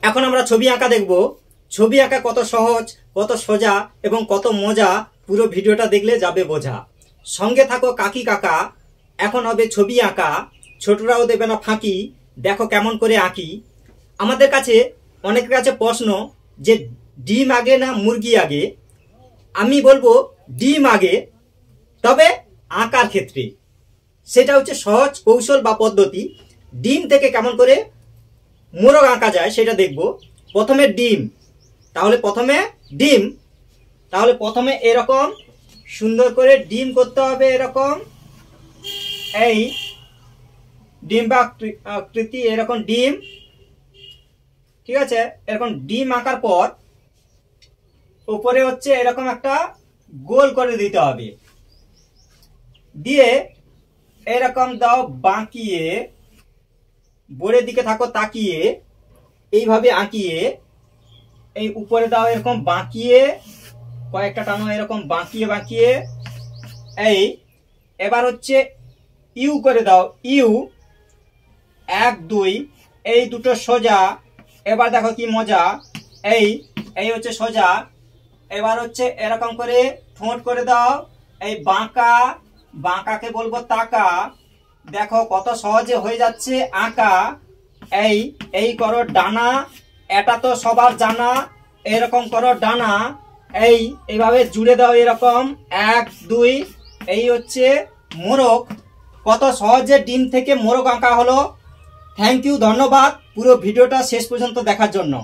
এখন আমরা ছবি আঁকা দেখব। ছবি আঁকা কত সহজ, কত সোজা এবং কত মজা, পুরো ভিডিওটা দেখলে যাবে বোঝা। সঙ্গে থাকো কাকি কাকা, এখন হবে ছবি আঁকা, ছোটরাও দেবে না ফাঁকি, দেখো কেমন করে আঁকি। আমাদের কাছে অনেকের কাছে প্রশ্ন যে ডিম আগে না মুরগি আগে। আমি বলবো ডিম আগে, তবে আঁকার ক্ষেত্রে সেটা হচ্ছে সহজ কৌশল বা পদ্ধতি। ডিম থেকে কেমন করে মোরগ আঁকা যায় সেটা দেখব। প্রথমে ডিম, তাহলে প্রথমে এরকম সুন্দর করে ডিম করতে হবে। এরকম এই ডিম বা আকৃতি, এরকম ডিম, ঠিক আছে। এরকম ডিম আঁকার পর উপরে হচ্ছে এরকম একটা গোল করে দিতে হবে, দিয়ে এরকম দাও বাঁকিয়ে, বোর্ডের দিকে থাকো তাকিয়ে, এইভাবে আঁকিয়ে এই উপরে দাও এরকম বাঁকিয়ে, কয়েকটা টানো এরকম বাঁকিয়ে বাঁকিয়ে। এই এবার হচ্ছে ইউ করে দাও, ইউ 1 2, এই দুটো সোজা। এবার দেখো কি মজা, এই হচ্ছে সোজা। এবার হচ্ছে এরকম করে ঠোঁট করে দাও, এই বাঁকা, বাঁকাকে বলবো তাকা। দেখো কত সহজে হয়ে যাচ্ছে আঁকা। এই করো ডানা, এটা তো সবার জানা, এরকম করো ডানা। এইভাবে জুড়ে দাও এরকম 1 2। এই হচ্ছে মোরগ। কত সহজে ডিম থেকে মোরগ আঁকা হলো। থ্যাংক ইউ, ধন্যবাদ পুরো ভিডিওটা শেষ পর্যন্ত দেখার জন্য।